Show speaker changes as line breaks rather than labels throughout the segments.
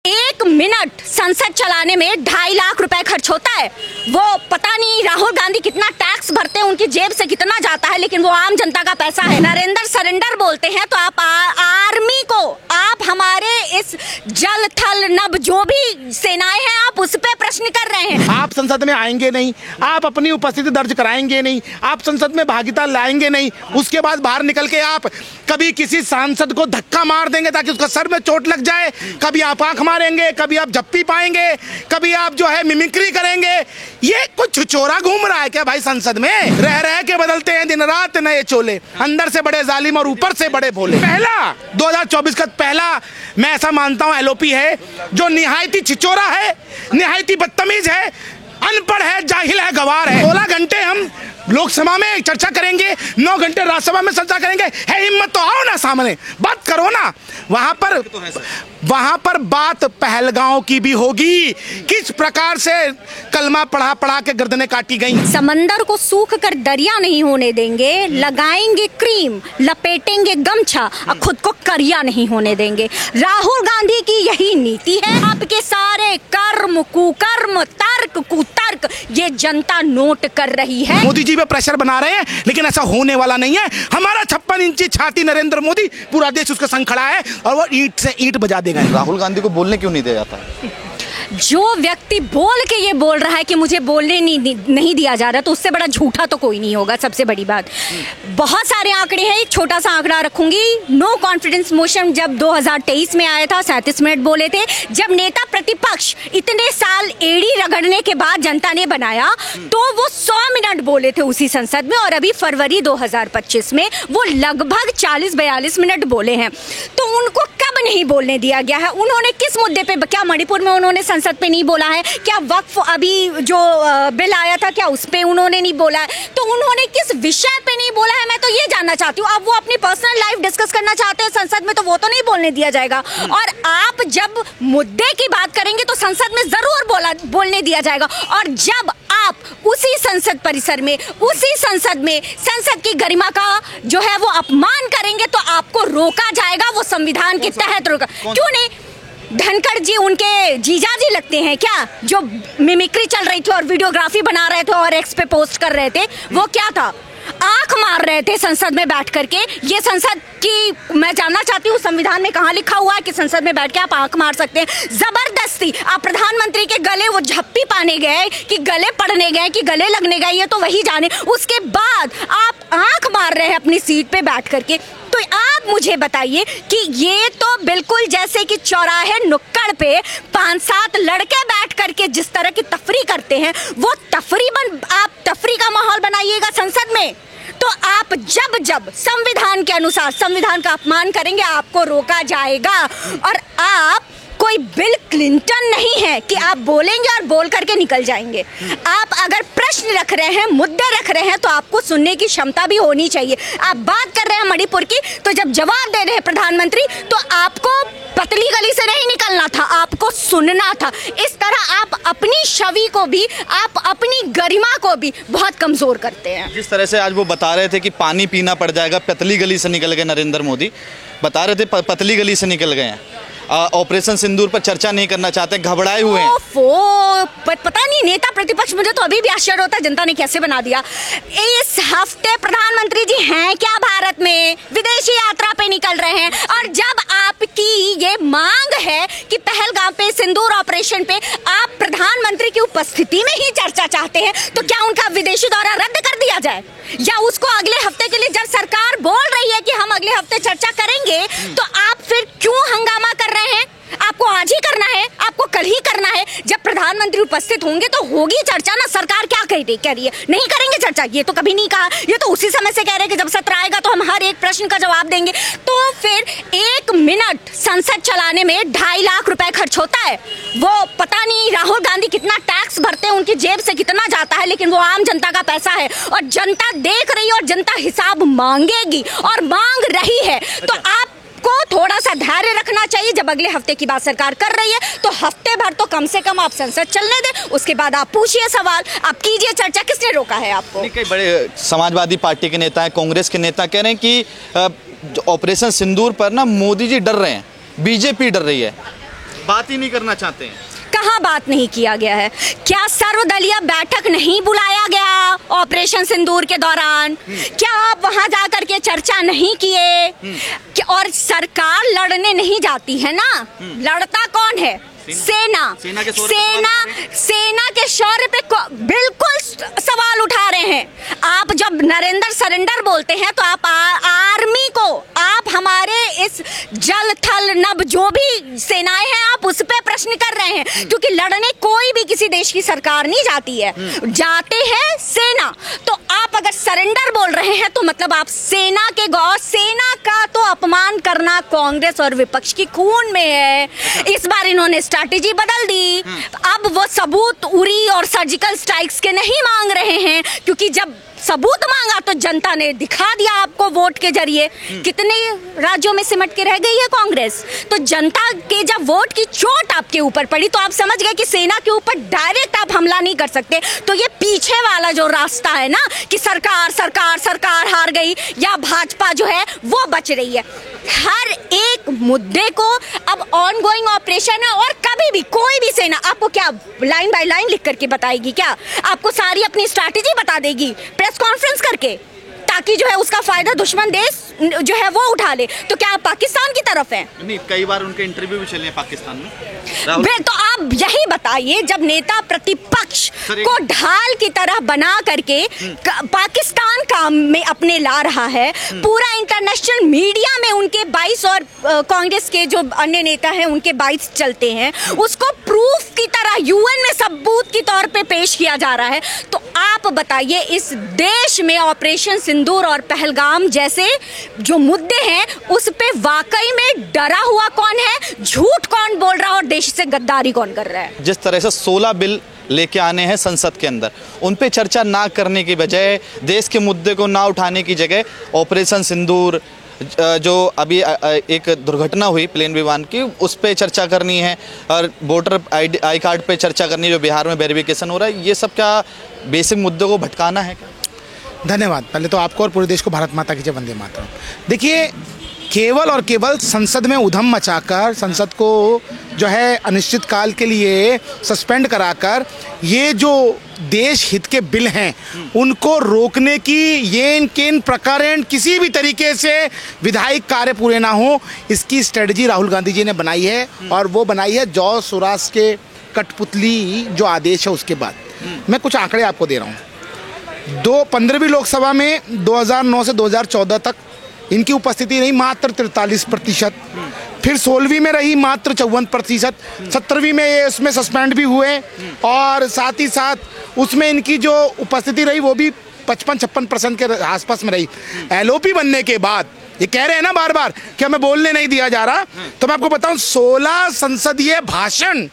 1 minute संसद चलाने में 2.5 लाख रुपए खर्च होता है। वो पता नहीं राहुल गांधी कितना टैक्स भरते हैं, उनकी जेब से कितना जाता है, लेकिन वो आम जनता का पैसा है। नरेंद्र सरेंडर बोलते हैं तो आप आर्मी को, आप हमारे इस जल थल नभ जो भी सेनाएं हैं, आप उस पे प्रश्न कर रहे हैं।
आप संसद में आएंगे नहीं, आप अपनी उपस्थिति दर्ज कराएंगे नहीं, आप संसद में भागीदार लाएंगे नहीं, उसके बाद बाहर निकल के आप कभी किसी सांसद को धक्का मार देंगे ताकि उसका सर में चोट लग जाए, कभी आप आंख मारेंगे, कभी आप झप्पी पाएंगे, कभी आप जो है मिमिक्री करेंगे। ये कुछ चोरा घूम रहा है क्या भाई? संसद में रह रह के बदलते हैं दिन रात नए चोले, अंदर से बड़े जालिम और ऊपर से बड़े भोले। पहला 2024 का पहला मैं ऐसा मानता हूं एलओपी है जो निहायती छिचोरा है, निहायती बदतमीज है, अनपढ़ है, जाहिल है, गवार है। 16 घंटे हम लोकसभा में चर्चा करेंगे, 9 घंटे राज्यसभा में चर्चा करेंगे। है हिम्मत तो आओ ना सामने, बात करो ना। वहां पर बात पहलगांव की भी होगी, किस प्रकार से कलमा पढ़ा पढ़ा के गर्दनें काटी गई।
समंदर को सूख कर दरिया नहीं होने देंगे, लगाएंगे क्रीम, लपेटेंगे गमछा और खुद को करिया नहीं होने देंगे। राहुल गांधी की यही नीति है। आपके सारे कर्म कुकर्म, तर्क कुतर्क ये जनता नोट कर रही है।
मोदी जी पे प्रेशर बना रहे हैं, लेकिन ऐसा होने वाला नहीं है। हमारा 56 इंची छाती नरेंद्र मोदी, पूरा देश उसका संग खड़ा है और वो ईंट से ईंट बजा देगा।
राहुल गांधी को बोलने क्यों नहीं दिया जाता?
जो व्यक्ति बोल के ये बोल रहा है कि मुझे बोलने नहीं दिया जा रहा, तो उससे बड़ा झूठा तो कोई नहीं होगा। सबसे बड़ी बात, बहुत सारे आंकड़े हैं, एक छोटा सा आंकड़ा रखूंगी। नो कॉन्फिडेंस मोशन जब 2023 में आया था, 37 मिनट बोले थे। जब नेता प्रतिपक्ष इतने साल एड़ी रगड़ने के बाद जनता ने बनाया, तो वो 100 मिनट बोले थे उसी संसद में, और अभी फरवरी 2025 में वो लगभग 40-42 मिनट बोले हैं। तो उनको कब नहीं बोलने दिया गया है? उन्होंने किस मुद्दे पे, क्या मणिपुर में उन्होंने संसद पे नहीं बोला है? क्या वक्फ अभी जो बिल आया था, क्या उस पे उन्होंने नहीं बोला है? तो उन्होंने किस विषय पे नहीं बोला है, मैं तो ये जानना चाहती हूँ। अब वो अपनी पर्सनल लाइफ डिस्कस करना चाहते हैं संसद में, तो वो तो नहीं बोलने दिया जाएगा। और आप जब मुद्दे की बात करेंगे तो संसद में जरूर बोलने दिया जाएगा। और जब आप उसी संसद परिसर में, उसी संसद में संसद की गरिमा का जो है वो अपमान करेंगे, तो आपको रोका जाएगा। वो संविधान के तहत रोका। क्यों नहीं? धनखड़ जी उनके जीजा जी लगते हैं क्या, जो मिमिक्री चल रही थी और वीडियोग्राफी बना रहे थे और एक्स पे पोस्ट कर रहे थे? वो क्या था? आंख मार रहे थे संसद में बैठ करके। ये संसद की, मैं जानना चाहती हूँ संविधान में कहाँ लिखा हुआ है कि संसद में बैठ के आप आंख मार सकते हैं? जबरदस्ती आप प्रधानमंत्री के गले वो झप्पी पाने गए कि गले पड़ने गए कि गले लगने गए, ये तो वही जाने। उसके बाद आप आंख मार रहे हैं अपनी सीट पे बैठ करके। तो आप मुझे बताइए कि ये तो बिल्कुल जैसे कि चौराहे नुक्कड़ पे 5-7 लड़के बैठ करके जिस तरह की तफरी करते हैं, वो आप तफरी का माहौल बनाइएगा संसद में। तो आप जब संविधान के अनुसार संविधान का अपमान करेंगे, आपको रोका जाएगा। और आप कोई बिल क्लिंटन नहीं है कि आप बोलेंगे और बोल करके निकल जाएंगे। आप अगर प्रश्न रख रहे हैं, मुद्दे रख रहे हैं, तो आपको सुनने की क्षमता भी होनी चाहिए। आप बात कर रहे हैं मणिपुर की, तो जब जवाब दे रहे हैं प्रधानमंत्री, तो आपको पतली गली से नहीं निकलना था, आपको सुनना था। इस तरह आप अपनी छवि को भी, आप अपनी गरिमा को भी बहुत कमजोर करते हैं।
जिस तरह से आज वो बता रहे थे कि पानी पीना पड़ जाएगा, पतली गली से निकल गए नरेंद्र मोदी, बता रहे थे पतली गली से निकल गए हैं। ऑपरेशन सिंदूर पर चर्चा नहीं करना चाहते, घबराए हुए हैं।
पता नहीं नेता प्रतिपक्ष, मुझे तो अभी भी आश्चर्य होता है जनता ने कैसे बना दिया। इस हफ्ते प्रधानमंत्री जी हैं क्या भारत में? विदेशी यात्रा पे निकल रहे हैं। और जब आपकी ये मांग है कि पहलगाम पे सिंदूर ऑपरेशन पे आप प्रधानमंत्री की उपस्थिति में ही चर्चा चाहते हैं, तो क्या उनका विदेशी दौरा रद्द कर दिया जाए, या उसको अगले हफ्ते के लिए, जब सरकार बोल रही है कि हम अगले हफ्ते चर्चा करेंगे, तो आप फिर क्यों हंगामा कर रहे हैं? आपको आज ही करना है, आपको कल ही करना है। जब प्रधानमंत्री उपस्थित होंगे तो होगी चर्चा ना। सरकार क्या कह रही है? नहीं करेंगे चर्चा, ये तो कभी नहीं कहा। ये तो उसी समय से कह रहे हैं कि जब सत्र आएगा तो हम हर एक प्रश्न का जवाब देंगे। तो फिर 1 मिनट संसद चलाने में 2.5 लाख रुपए खर्च होता है। वो पता नहीं राहुल गांधी कितना टैक्स भरते हैं, उनकी जेब से कितना जाता है, लेकिन वो आम जनता का पैसा है और जनता देख रही है और जनता हिसाब मांगेगी और मांग रही है। तो आप को थोड़ा सा धैर्य रखना चाहिए। जब अगले हफ्ते की बात सरकार कर रही है, तो हफ्ते भर तो कम से कम आप संसद चलने दें, उसके बाद आप पूछिए सवाल, आप कीजिए चर्चा। किसने रोका है आपको?
कई बड़े समाजवादी पार्टी के नेता हैं, कांग्रेस के नेता कह रहे हैं कि ऑपरेशन सिंदूर पर ना मोदी जी डर रहे हैं, बीजेपी डर रही है। बात ही नहीं करना चाहते हैं।
कहाँ बात नहीं किया गया है? क्या सर्वदलीय बैठक नहीं बुलाया गया ऑपरेशन सिंदूर के दौरान? क्या आप वहां जाकर के चर्चा नहीं किए? और सरकार लड़ने नहीं जाती है ना, लड़ता कौन है? सेना के शौर्य पे बिल्कुल सवाल उठा रहे हैं। आप जब नरेंद्र सरेंडर बोलते हैं तो आप आर्मी को, आप हमारे इस जल थल नभ जो भी सेनाएं हैं, आप उस पे प्रश्न कर रहे हैं, क्योंकि लड़ने कोई भी किसी देश की सरकार नहीं जाती है, जाते हैं सेना। तो आप अगर सरेंडर बोल रहे हैं तो मतलब आप सेना के सेना का तो अपमान करना कांग्रेस और विपक्ष की खून में है। इस बार इन्होंने स्ट्रैटेजी बदल दी। अब वो सबूत उरी और सर्जिकल स्ट्राइक्स के नहीं मांग रहे हैं, क्योंकि जब सबूत मांगा तो जनता ने दिखा दिया आपको वोट के जरिए। कितने राज्यों में सिमट के रह गई है कांग्रेस? तो जनता के जब वोट की चोट आपके ऊपर पड़ी तो आप समझ गए कि सेना के ऊपर डायरेक्ट आप हमला नहीं कर सकते। तो ये पीछे वाला जो रास्ता है ना कि सरकार सरकार सरकार हार गई या भाजपा जो है वो बच रही है, हर एक मुद्दे को अब ऑनगोइंग ऑपरेशन है। और कभी भी कोई भी सेना आपको क्या लाइन बाय लाइन लिख करके बताएगी? क्या आपको सारी अपनी स्ट्रैटेजी बता देगी प्रेस कॉन्फ्रेंस करके, ताकि जो है उसका फायदा दुश्मन देश जो है वो उठा ले? तो क्या आप पाकिस्तान की तरफ हैं?
नहीं, कई बार उनके इंटरव्यू भी चले हैं पाकिस्तान में।
तो आप यही बताइए, जब नेता प्रतिपक्ष को ढाल की तरह बना करके पाकिस्तान काम में अपने ला रहा है, पूरा इंटरनेशनल मीडिया में उनके 22 और कांग्रेस के जो अन्य नेता हैं उनके 22 चलते हैं, उसको प्रूफ की तरह यूएन में सबूत के तौर पे पेश किया जा रहा है, तो आप बताइए इस देश में ऑपरेशन सिंदूर और पहलगाम जैसे जो मुद्दे हैं उस पे वाकई में डरा हुआ कौन है, झूठ कौन बोल रहा है और देश से गद्दारी कौन कर रहा है?
जिस तरह से 16 बिल लेके आने हैं संसद के अंदर, उन पे चर्चा ना करने की बजाय, देश के मुद्दे को ना उठाने की जगह ऑपरेशन सिंदूर, जो अभी एक दुर्घटना हुई प्लेन विमान की, उस पे चर्चा करनी है, और वोटर आई कार्ड पे चर्चा करनी है जो बिहार में वेरिफिकेशन हो रहा है, ये सब क्या बेसिक मुद्दों को भटकाना है क्या?
धन्यवाद पहले तो आपको और पूरे देश को भारत माता की जय, वंदे मातरम। देखिए, केवल और केवल संसद में उधम मचाकर, संसद को जो है अनिश्चित काल के लिए सस्पेंड कराकर, ये जो देश हित के बिल हैं उनको रोकने की ये इनके प्रकारेण किसी भी तरीके से विधायिक कार्य पूरे ना हो, इसकी स्ट्रेटजी राहुल गांधी जी ने बनाई है। और वो बनाई है जौ सुरास के कठपुतली जो आदेश है उसके बाद। मैं कुछ आंकड़े आपको दे रहा हूँ। 15वीं लोकसभा में 2009 से 2014 तक इनकी उपस्थिति रही मात्र 43%, फिर 16वीं में रही मात्र 54%, 17वीं में ये उसमें सस्पेंड भी हुए, और साथ ही साथ उसमें इनकी जो उपस्थिति रही वो भी 55-56% के आसपास में रही। एलओपी बनने के बाद ये कह रहे हैं ना बार बार कि हमें बोलने नहीं दिया जा रहा, तो मैं आपको बताऊं 16 संसदीय भाषण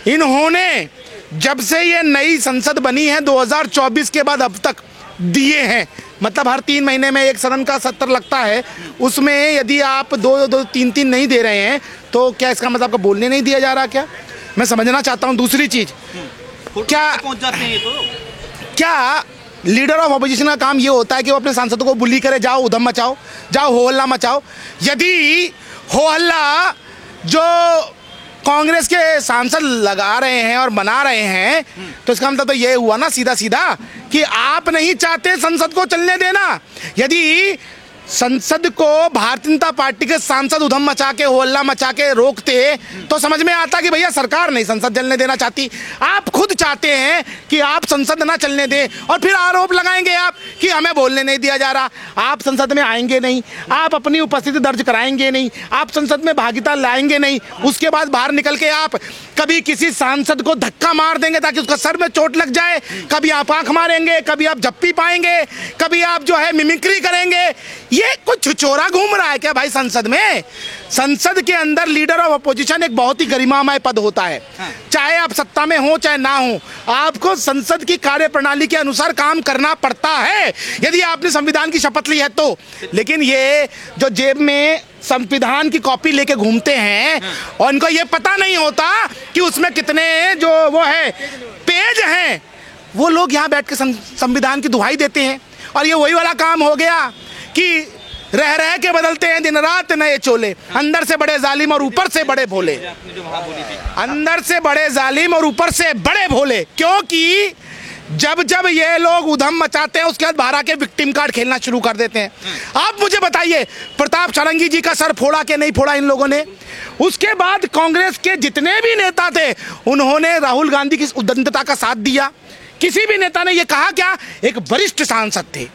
इन्होंने जब से ये नई संसद बनी है 2024 के बाद अब तक दिए हैं। मतलब हर 3 महीने में एक सदन का सत्र लगता है, उसमें यदि आप 2-3 नहीं दे रहे हैं तो क्या इसका मतलब आपको बोलने नहीं दिया जा रहा? क्या मैं समझना चाहता हूँ। दूसरी चीज, क्या
पहुंच जाते हैं ये तो,
क्या लीडर ऑफ ऑपोजिशन का काम ये होता है कि वो अपने सांसदों को बुली करे, जाओ उधम मचाओ, जाओ हो हल्ला मचाओ? यदि हो हल्ला जो कांग्रेस के सांसद लगा रहे हैं और बना रहे हैं तो इसका मतलब तो ये हुआ ना सीधा सीधा कि आप नहीं चाहते संसद को चलने देना। यदि संसद को भारतीय जनता पार्टी के सांसद उधम मचा के होल्ला मचा के रोकते तो समझ में आता कि भैया सरकार नहीं संसद चलने देना चाहती, आप खुद चाहते हैं कि आप संसद ना चलने दें, और फिर आरोप लगाएंगे आप कि हमें बोलने नहीं दिया जा रहा। आप संसद में आएंगे नहीं, आप अपनी उपस्थिति दर्ज कराएंगे नहीं, आप संसद में भागीदार लाएंगे नहीं, उसके बाद बाहर निकल के आप कभी किसी सांसद को धक्का मार देंगे ताकि उसका सर में चोट लग जाए, कभी आप आंख मारेंगे, कभी आप झप्पी पाएंगे, कभी आप जो है मिमिक्री करेंगे। ये कुछ छिछोरा घूम रहा है क्या भाई संसद में? संसद के अंदर लीडर ऑफ अपोजिशन एक बहुत ही गरिमामय पद होता है, चाहे आप सत्ता में हो चाहे ना हो, आपको संसद की कार्यप्रणाली के अनुसार काम करना पड़ता है यदि आपने संविधान की शपथ ली है तो। लेकिन ये जो जेब में संविधान की कॉपी लेके घूमते हैं और इनको ये पता नहीं होता कि उसमें कितने जो वो है पेज हैं, वो लोग यहाँ बैठ के संविधान की दुहाई देते हैं। और ये वही वाला काम हो गया कि रह रह के बदलते हैं दिन रात नए चोले, अंदर से बड़े जालिम और ऊपर से बड़े भोले, अंदर से बड़े जालिम और ऊपर से बड़े भोले। क्योंकि जब जब ये लोग उधम मचाते हैं उसके बाद बाहर आके विक्टिम कार्ड खेलना शुरू कर देते हैं। आप मुझे बताइए, प्रताप सारंगी जी का सर फोड़ा कि नहीं फोड़ा इन लोगों ने? उसके बाद कांग्रेस के जितने भी नेता थे उन्होंने राहुल गांधी की उद्दंडता का साथ दिया? किसी भी नेता ने ये कहा क्या? एक वरिष्ठ सांसद थे,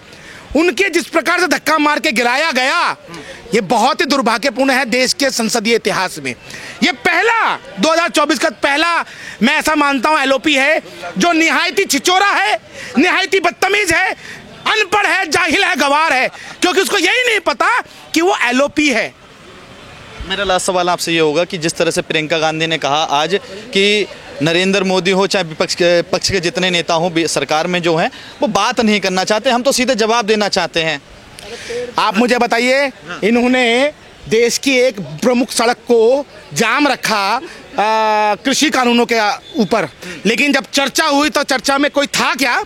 उनके जिस प्रकार से धक्का मार के गिराया गया, ये बहुत ही दुर्भाग्यपूर्ण है देश के संसदीय इतिहास में। ये पहला 2024 का पहला, मैं ऐसा मानता हूं, एलओपी है जो निहायती छिचोरा है, निहायती बदतमीज है, अनपढ़ है, जाहिल है, गवार है, क्योंकि उसको यही नहीं पता कि वो एलओपी है।
मेरा लास्ट सवाल आपसे ये होगा कि जिस तरह से प्रियंका गांधी ने कहा आज कि नरेंद्र मोदी हो चाहे विपक्ष के पक्ष के जितने नेता हो सरकार में जो हैं वो बात नहीं करना चाहते, हम तो सीधे जवाब देना चाहते हैं।
आप मुझे बताइए, इन्होंने देश की एक प्रमुख सड़क को जाम रखा कृषि कानूनों के ऊपर, लेकिन जब चर्चा हुई तो चर्चा में कोई था क्या?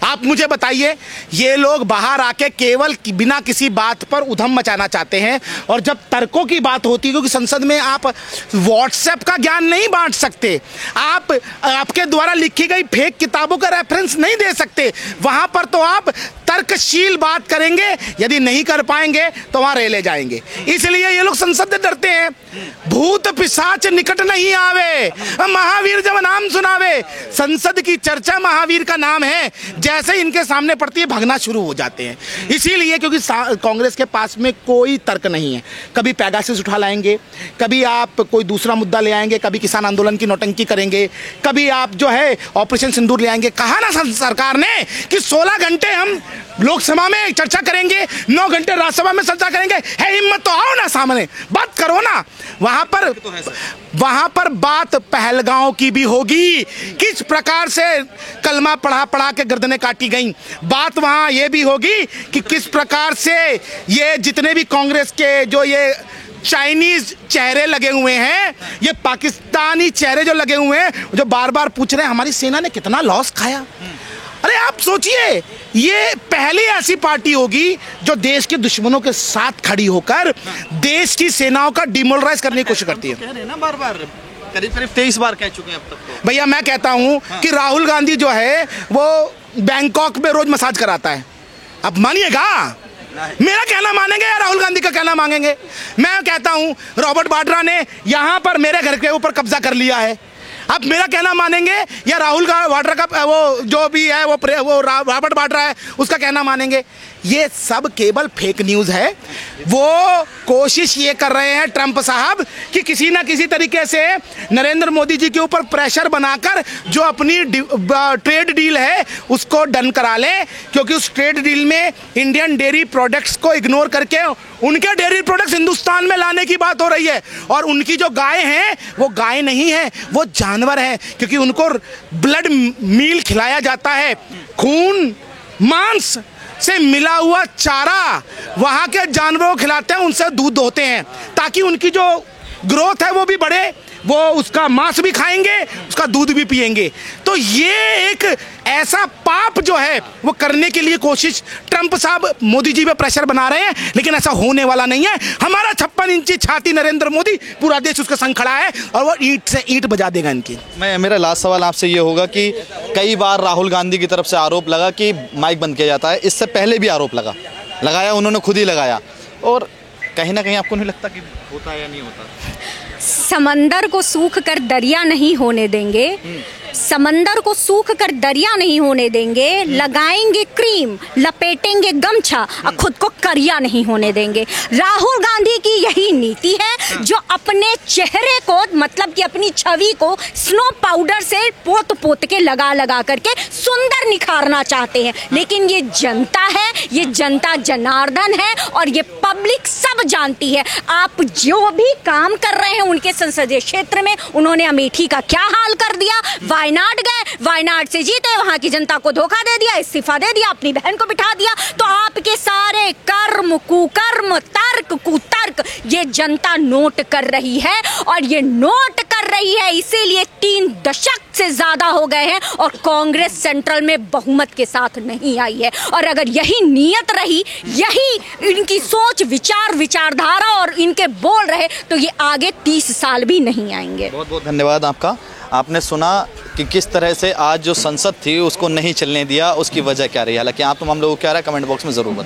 आप मुझे बताइए। ये लोग बाहर आके केवल बिना किसी बात पर उधम मचाना चाहते हैं, और जब तर्कों की बात होती है, क्योंकि संसद में आप व्हाट्सएप का ज्ञान नहीं बांट सकते, आप आपके द्वारा लिखी गई फेक किताबों का रेफरेंस नहीं दे सकते, वहां पर तो आप तर्कशील बात करेंगे, यदि नहीं कर पाएंगे तो वहां रेले जाएंगे। इसलिए ये लोग संसद से डरते हैं। भूत पिशाच निकट नहीं आवे, महावीर जब नाम सुनावे। संसद की चर्चा महावीर का नाम है, जैसे इनके सामने पड़ती है भागना शुरू हो जाते हैं। इसीलिए क्योंकि कांग्रेस के पास में कोई तर्क नहीं है। कभी पेगासस उठा लाएंगे, कभी आप कोई दूसरा मुद्दा ले आएंगे, कभी किसान आंदोलन की नौटंकी करेंगे, कभी आप जो है ऑपरेशन सिंदूर ले आएंगे। कहा ना सरकार ने कि 16 घंटे हम लोकसभा में चर्चा करेंगे, 9 घंटे राज्यसभा में चर्चा करेंगे। है हिम्मत तो आओ ना, सामने बात करो ना। वहां पर बात पहलगांव की भी होगी, किस प्रकार से कलमा पढ़ा के गर्दनें काटी गई। बात वहां ये भी होगी कि किस प्रकार से ये जितने भी कांग्रेस के जो ये चाइनीज चेहरे लगे हुए हैं, ये पाकिस्तानी चेहरे जो लगे हुए हैं, जो बार बार पूछ रहे हैं हमारी सेना ने कितना लॉस खाया। अरे आप सोचिए, ये पहली ऐसी पार्टी होगी जो देश के दुश्मनों के साथ खड़ी होकर देश की सेनाओं का डिमोरलाइज करने की कोशिश करती है।
कह रहे हैं ना, बार बार करीब 23 बार कह चुके हैं अब तक तो।
भैया मैं कहता हूं कि राहुल गांधी जो है वो बैंकॉक में रोज मसाज कराता है। अब मानिएगा, मेरा कहना मानेंगे या राहुल गांधी का कहना मांगेंगे? मैं कहता हूं रॉबर्ट वाड्रा ने यहां पर मेरे घर के ऊपर कब्जा कर लिया है। आप मेरा कहना मानेंगे या राहुल वाड्रा का वो जो भी है वो रॉबर्ट वाड्रा है उसका कहना मानेंगे? ये सब केवल फेक न्यूज़ है। वो कोशिश ये कर रहे हैं ट्रंप साहब कि किसी ना किसी तरीके से नरेंद्र मोदी जी के ऊपर प्रेशर बनाकर जो अपनी ट्रेड डील है उसको डन करा लें, क्योंकि उस ट्रेड डील में इंडियन डेयरी प्रोडक्ट्स को इग्नोर करके उनके डेयरी प्रोडक्ट्स हिंदुस्तान में लाने की बात हो रही है। और उनकी जो गाय हैं वो गाय नहीं है, वो जानवर है, क्योंकि उनको ब्लड मील खिलाया जाता है, खून मांस से मिला हुआ चारा वहां के जानवरों को खिलाते हैं, उनसे दूध होते हैं ताकि उनकी जो ग्रोथ है वो भी बढ़े, वो उसका मांस भी खाएंगे, उसका दूध भी पिएंगे। तो ये एक ऐसा पाप जो है वो करने के लिए कोशिश ट्रंप साहब मोदी जी पे प्रेशर बना रहे हैं, लेकिन ऐसा होने वाला नहीं है। हमारा 56 इंची छाती नरेंद्र मोदी, पूरा देश उसके संग खड़ा है और वो ईंट से ईंट बजा देगा इनकी।
मेरा लास्ट सवाल आपसे ये होगा कि कई बार राहुल गांधी की तरफ से आरोप लगा कि माइक बंद किया जाता है, इससे पहले भी आरोप लगाया उन्होंने खुद ही लगाया, और कहीं ना कहीं आपको नहीं लगता कि होता है या नहीं होता?
समंदर को सूख कर दरिया नहीं होने देंगे, समंदर को सूख कर दरिया नहीं होने देंगे, लगाएंगे क्रीम, लपेटेंगे गमछा और खुद को करिया नहीं होने देंगे। राहुल गांधी की यही नीति है, जो अपने चेहरे को, मतलब कि अपनी छवि को स्नो पाउडर से पोत के लगा करके सुंदर निखारना चाहते हैं। लेकिन ये जनता है, ये जनता जनार्दन है और ये पब्लिक सब जानती है। आप जो भी काम कर रहे हैं उनके संसदीय क्षेत्र में, उन्होंने अमेठी का क्या हाल कर दिया, वायनाड गए, वायनाड से जीते, वहां की जनता को धोखा दे दिया, इस्तीफा दे दिया, अपनी बहन को बिठा दिया। तो आपके सारे कर्म कुकर्म, तर्क कुतर्क ये जनता नोट कर रही है, और ये नोट कर रही है, इसीलिए 3 दशक से ज्यादा हो गए हैं और कांग्रेस सेंट्रल में बहुमत के साथ नहीं आई है। और अगर यही नीयत रही, यही इनकी सोच, विचारधारा और इनके बोल रहे, तो ये आगे 30 साल भी नहीं आएंगे।
बहुत बहुत धन्यवाद आपका। आपने सुना कि किस तरह से आज जो संसद थी उसको नहीं चलने दिया, उसकी वजह क्या रही। हालांकि आप तमाम लोगों को क्या रहा है कमेंट बॉक्स में जरूर बताएं।